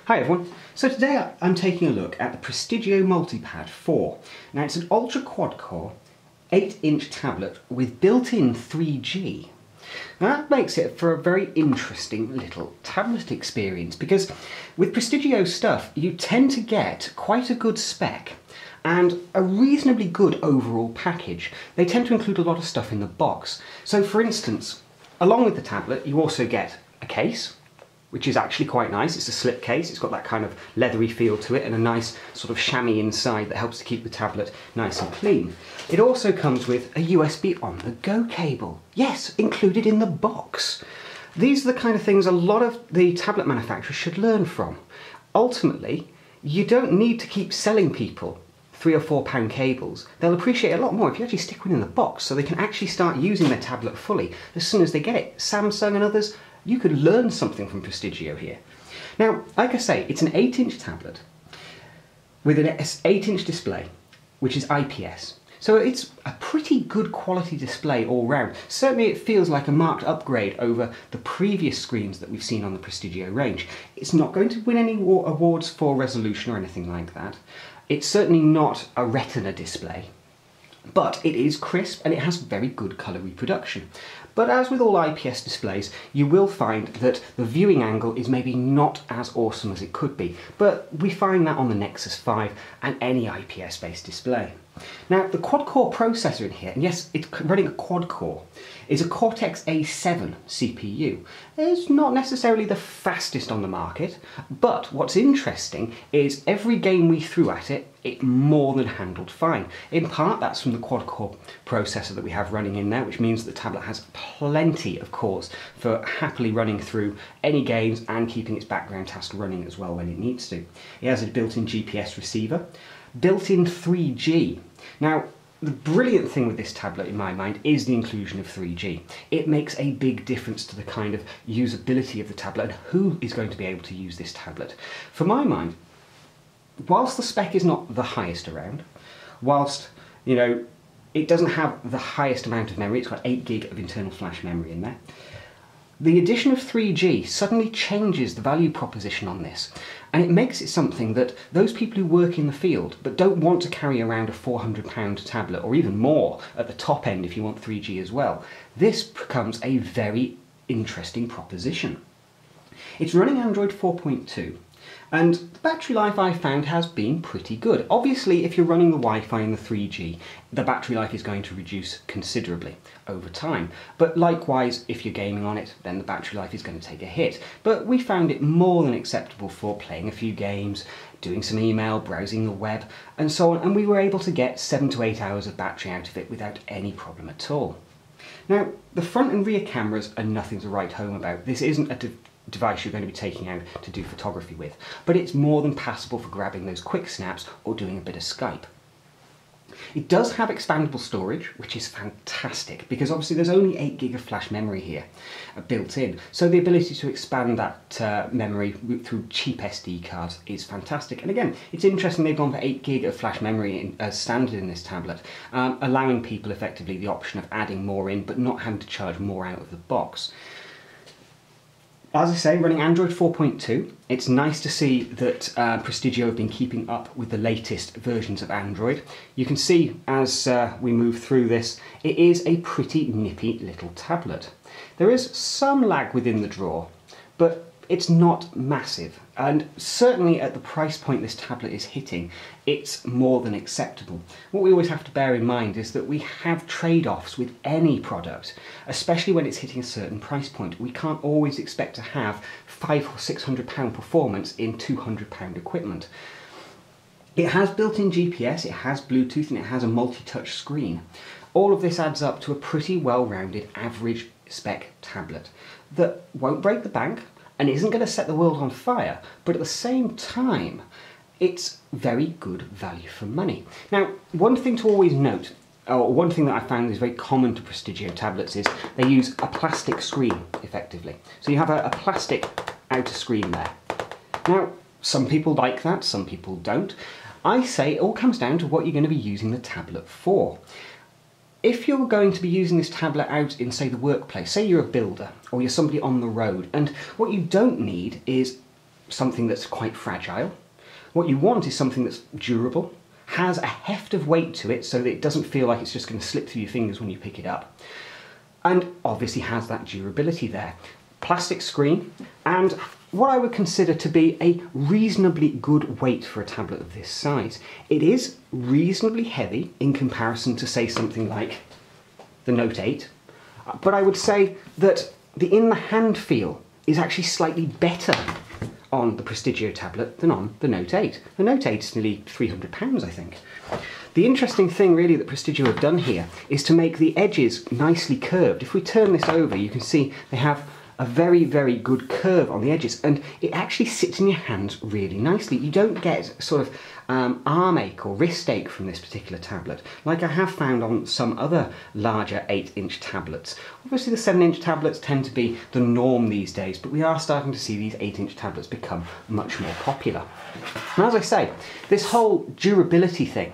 Hi everyone, so today I'm taking a look at the Prestigio Multipad 4. Now it's an ultra quad core 8-inch tablet with built-in 3G. Now that makes it for a very interesting little tablet experience because with Prestigio stuff you tend to get quite a good spec and a reasonably good overall package. They tend to include a lot of stuff in the box. So for instance, along with the tablet you also get a case, which is actually quite nice. It's a slip case, it's got that kind of leathery feel to it and a nice sort of chamois inside that helps to keep the tablet nice and clean. It also comes with a USB on-the-go cable. Yes, included in the box. These are the kind of things a lot of the tablet manufacturers should learn from. Ultimately, you don't need to keep selling people £3 or £4 cables. They'll appreciate it a lot more if you actually stick one in the box so they can actually start using their tablet fully as soon as they get it. Samsung and others, you could learn something from Prestigio here. Now, like I say, it's an 8-inch tablet with an 8-inch display, which is IPS. So it's a pretty good quality display all round. Certainly it feels like a marked upgrade over the previous screens that we've seen on the Prestigio range. It's not going to win any awards for resolution or anything like that. It's certainly not a retina display, but it is crisp and it has very good colour reproduction. But as with all IPS displays, you will find that the viewing angle is maybe not as awesome as it could be, but we find that on the Nexus 5 and any IPS-based display. Now, the quad-core processor in here, and yes, it's running a quad-core, is a Cortex-A7 CPU. It's not necessarily the fastest on the market, but what's interesting is every game we threw at it, it more than handled fine. In part, that's from the quad-core processor that we have running in there, which means the tablet has plenty of cores for happily running through any games and keeping its background task running as well when it needs to. It has a built-in GPS receiver, built-in 3G. Now, the brilliant thing with this tablet, in my mind, is the inclusion of 3G. It makes a big difference to the kind of usability of the tablet and who is going to be able to use this tablet. For my mind, whilst the spec is not the highest around, whilst, you know, it doesn't have the highest amount of memory, it's got 8 gig of internal flash memory in there, the addition of 3G suddenly changes the value proposition on this, and it makes it something that those people who work in the field but don't want to carry around a £400 tablet, or even more at the top end if you want 3G as well, this becomes a very interesting proposition. It's running Android 4.2. and the battery life I found has been pretty good. Obviously, if you're running the Wi-Fi and the 3G, the battery life is going to reduce considerably over time. But likewise, if you're gaming on it, then the battery life is going to take a hit. But we found it more than acceptable for playing a few games, doing some email, browsing the web, and so on, and we were able to get 7 to 8 hours of battery out of it without any problem at all. Now, the front and rear cameras are nothing to write home about. This isn't a device you're going to be taking out to do photography with, but it's more than passable for grabbing those quick snaps or doing a bit of Skype. It does have expandable storage, which is fantastic because obviously there's only 8 gig of flash memory here built in, so the ability to expand that memory through cheap SD cards is fantastic. And again, it's interesting they've gone for 8 gig of flash memory as standard in this tablet, allowing people effectively the option of adding more in but not having to charge more out of the box. As I say, running Android 4.2, it's nice to see that Prestigio have been keeping up with the latest versions of Android. You can see as we move through this, it is a pretty nippy little tablet. There is some lag within the drawer, but it's not massive, and certainly at the price point this tablet is hitting, it's more than acceptable. What we always have to bear in mind is that we have trade-offs with any product, especially when it's hitting a certain price point. We can't always expect to have £500 or £600 performance in £200 equipment. It has built-in GPS, it has Bluetooth, and it has a multi-touch screen. All of this adds up to a pretty well-rounded average spec tablet that won't break the bank and isn't going to set the world on fire, but at the same time, it's very good value for money. Now, one thing to always note, or one thing that I found is very common to Prestigio tablets, is they use a plastic screen, effectively. So you have a plastic outer screen there. Now, some people like that, some people don't. I say it all comes down to what you're going to be using the tablet for. if you're going to be using this tablet out in, say, the workplace, say you're a builder or you're somebody on the road, and what you don't need is something that's quite fragile. What you want is something that's durable, has a heft of weight to it so that it doesn't feel like it's just going to slip through your fingers when you pick it up, and obviously has that durability there. Plastic screen, and what I would consider to be a reasonably good weight for a tablet of this size. It is reasonably heavy in comparison to, say, something like the Note 8, but I would say that the in-the-hand feel is actually slightly better on the Prestigio tablet than on the Note 8. The Note 8 is nearly £300, I think. The interesting thing really that Prestigio have done here is to make the edges nicely curved. If we turn this over, you can see they have a very, very good curve on the edges, and it actually sits in your hands really nicely. You don't get sort of arm ache or wrist ache from this particular tablet, like I have found on some other larger 8-inch tablets. Obviously the 7-inch tablets tend to be the norm these days, but we are starting to see these 8-inch tablets become much more popular. And as I say, this whole durability thing,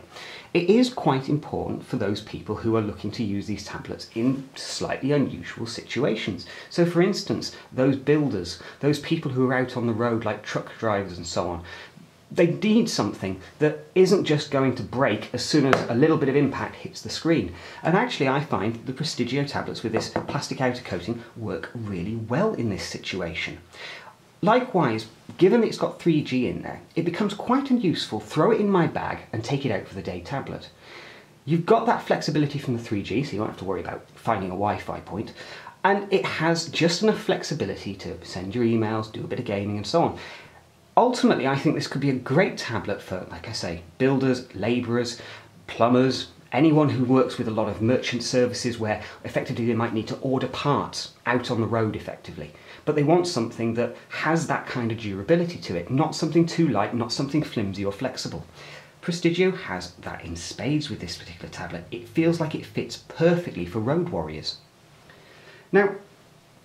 it is quite important for those people who are looking to use these tablets in slightly unusual situations. So for instance, those builders, those people who are out on the road like truck drivers and so on, they need something that isn't just going to break as soon as a little bit of impact hits the screen. And actually I find the Prestigio tablets with this plastic outer coating work really well in this situation. Likewise, given it's got 3G in there, it becomes quite useful. Throw it in my bag and take it out for the day tablet. You've got that flexibility from the 3G, so you don't have to worry about finding a Wi-Fi point. And it has just enough flexibility to send your emails, do a bit of gaming and so on. Ultimately, I think this could be a great tablet for, like I say, builders, labourers, plumbers, anyone who works with a lot of merchant services where effectively they might need to order parts out on the road effectively. But they want something that has that kind of durability to it, not something too light, not something flimsy or flexible. Prestigio has that in spades with this particular tablet. It feels like it fits perfectly for road warriors. Now,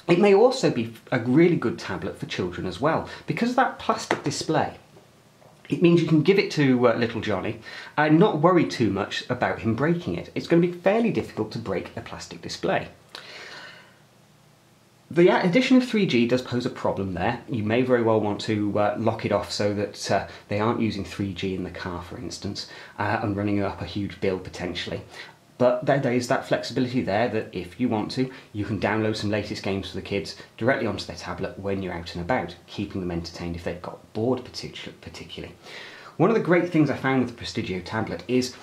it may also be a really good tablet for children as well. Because of that plastic display, it means you can give it to little Johnny and not worry too much about him breaking it. It's going to be fairly difficult to break a plastic display. The addition of 3G does pose a problem there. You may very well want to lock it off so that they aren't using 3G in the car, for instance, and running up a huge bill potentially. But there is that flexibility there that if you want to, you can download some latest games for the kids directly onto their tablet when you're out and about, keeping them entertained if they've got bored particularly. One of the great things I found with the Prestigio tablet is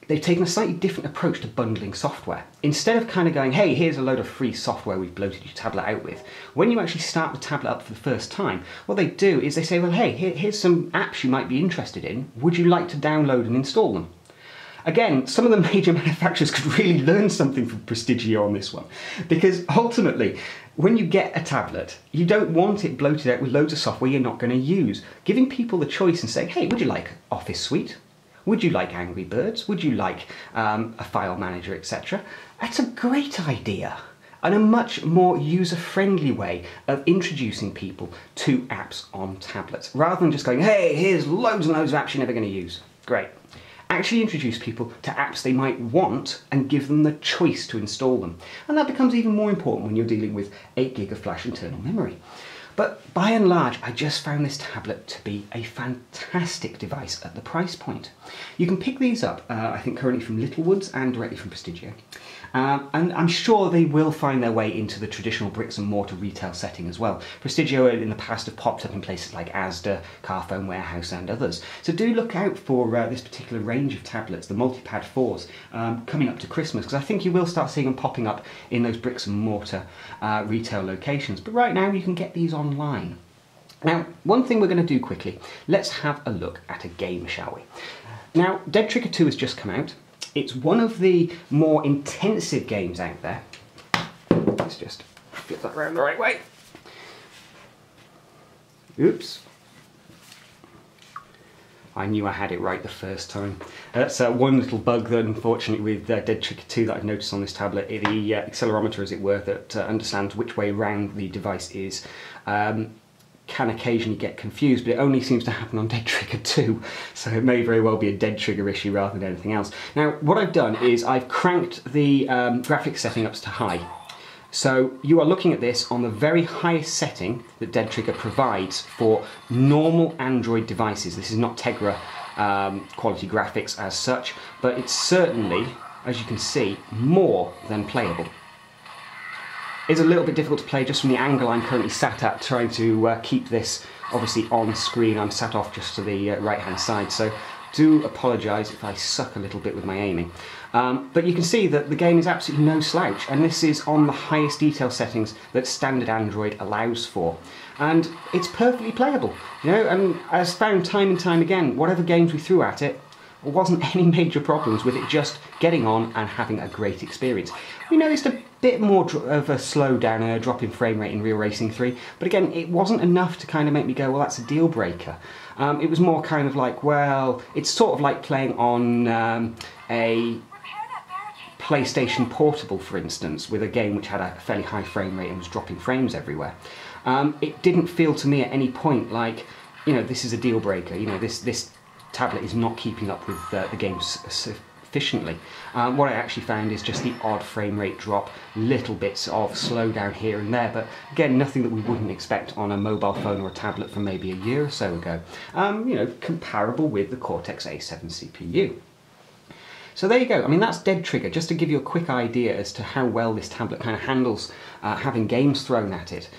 they've taken a slightly different approach to bundling software. Instead of kind of going, hey, here's a load of free software we've bloated your tablet out with, when you actually start the tablet up for the first time, what they do is they say, well, hey, here's some apps you might be interested in. Would you like to download and install them? Again, some of the major manufacturers could really learn something from Prestigio on this one, because ultimately, when you get a tablet, you don't want it bloated out with loads of software you're not going to use. Giving people the choice and saying, hey, would you like Office Suite? Would you like Angry Birds? Would you like a file manager, etc.? That's a great idea and a much more user-friendly way of introducing people to apps on tablets, rather than just going, hey, here's loads and loads of apps you're never going to use. Great. Actually introduce people to apps they might want and give them the choice to install them. And that becomes even more important when you're dealing with 8 gig of flash internal memory. But by and large, I just found this tablet to be a fantastic device at the price point. You can pick these up, I think currently from Littlewoods and directly from Prestigio. And I'm sure they will find their way into the traditional bricks and mortar retail setting as well. Prestigio in the past have popped up in places like Asda, Carphone Warehouse and others. So do look out for this particular range of tablets, the Multipad 4s, coming up to Christmas, because I think you will start seeing them popping up in those bricks and mortar retail locations. But right now you can get these online. Now, one thing we're going to do quickly, let's have a look at a game, shall we? Now, Dead Trigger 2 has just come out. It's one of the more intensive games out there. Let's just flip that around the right way. Oops. I knew I had it right the first time. That's one little bug that unfortunately with Dead Trigger 2 that I've noticed on this tablet. The accelerometer, as it were, that understands which way round the device is, can occasionally get confused, but it only seems to happen on Dead Trigger 2, so it may very well be a Dead Trigger issue rather than anything else. Now, what I've done is I've cranked the graphics setting ups to high. So you are looking at this on the very highest setting that Dead Trigger provides for normal Android devices. This is not Tegra quality graphics as such, but it's certainly, as you can see, more than playable. It's a little bit difficult to play just from the angle I'm currently sat at, trying to keep this obviously on screen. I'm sat off just to the right hand side, so do apologise if I suck a little bit with my aiming. But you can see that the game is absolutely no slouch, and this is on the highest detail settings that standard Android allows for. And it's perfectly playable, you know, and as found time and time again, whatever games we threw at it, there wasn't any major problems with it just getting on and having a great experience. We noticed a bit more of a slowdown, a drop in frame rate in Real Racing 3, but again, it wasn't enough to kind of make me go, well, that's a deal breaker. It was more kind of like, well, it's sort of like playing on a PlayStation Portable, for instance, with a game which had a fairly high frame rate and was dropping frames everywhere. It didn't feel to me at any point like, you know, this is a deal breaker, you know, this tablet is not keeping up with the game sufficiently. What I actually found is just the odd frame rate drop, little bits of slowdown here and there, but again, nothing that we wouldn't expect on a mobile phone or a tablet from maybe a year or so ago. You know, comparable with the Cortex-A7 CPU. So there you go. I mean, that's Dead Trigger, just to give you a quick idea as to how well this tablet kind of handles having games thrown at it.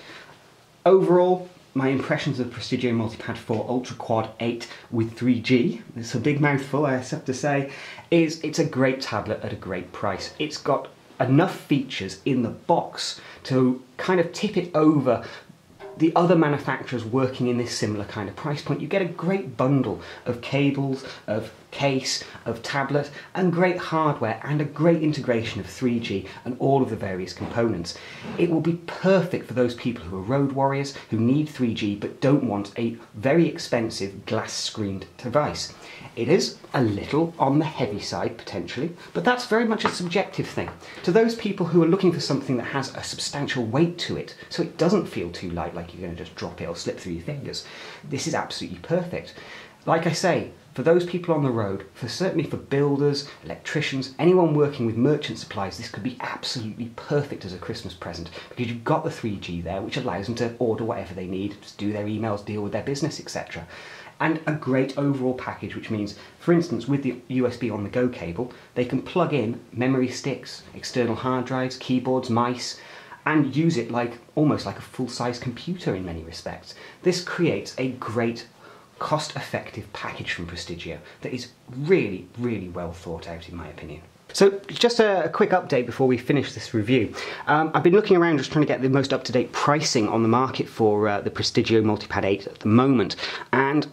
Overall, my impressions of Prestigio Multipad 4 Ultra Quad 8 with 3G, it's a big mouthful I have to say, is it's a great tablet at a great price. It's got enough features in the box to kind of tip it over the other manufacturers working in this similar kind of price point. You get a great bundle of cables, of case, of tablet, and great hardware, and a great integration of 3G and all of the various components. It will be perfect for those people who are road warriors, who need 3G but don't want a very expensive glass-screened device. It is a little on the heavy side, potentially, but that's very much a subjective thing. To those people who are looking for something that has a substantial weight to it, so it doesn't feel too light, like you're going to just drop it or slip through your fingers, this is absolutely perfect. Like I say, for those people on the road, certainly for builders, electricians, anyone working with merchant supplies, this could be absolutely perfect as a Christmas present, because you've got the 3G there, which allows them to order whatever they need, just do their emails, deal with their business, etc. And a great overall package, which means, for instance, with the USB on-the-go cable, they can plug in memory sticks, external hard drives, keyboards, mice, and use it almost like a full-size computer in many respects. This creates a great cost-effective package from Prestigio that is really, really well thought out in my opinion. So just a quick update before we finish this review. I've been looking around just trying to get the most up-to-date pricing on the market for the Prestigio Multipad 8 at the moment, and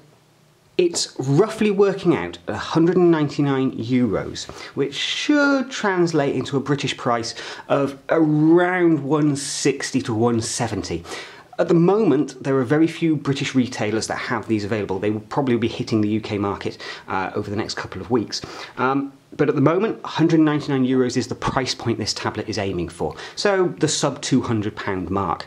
it's roughly working out at €199, which should translate into a British price of around 160 to 170. At the moment, there are very few British retailers that have these available. They will probably be hitting the UK market over the next couple of weeks. But at the moment, €199 is the price point this tablet is aiming for. So the sub £200 mark.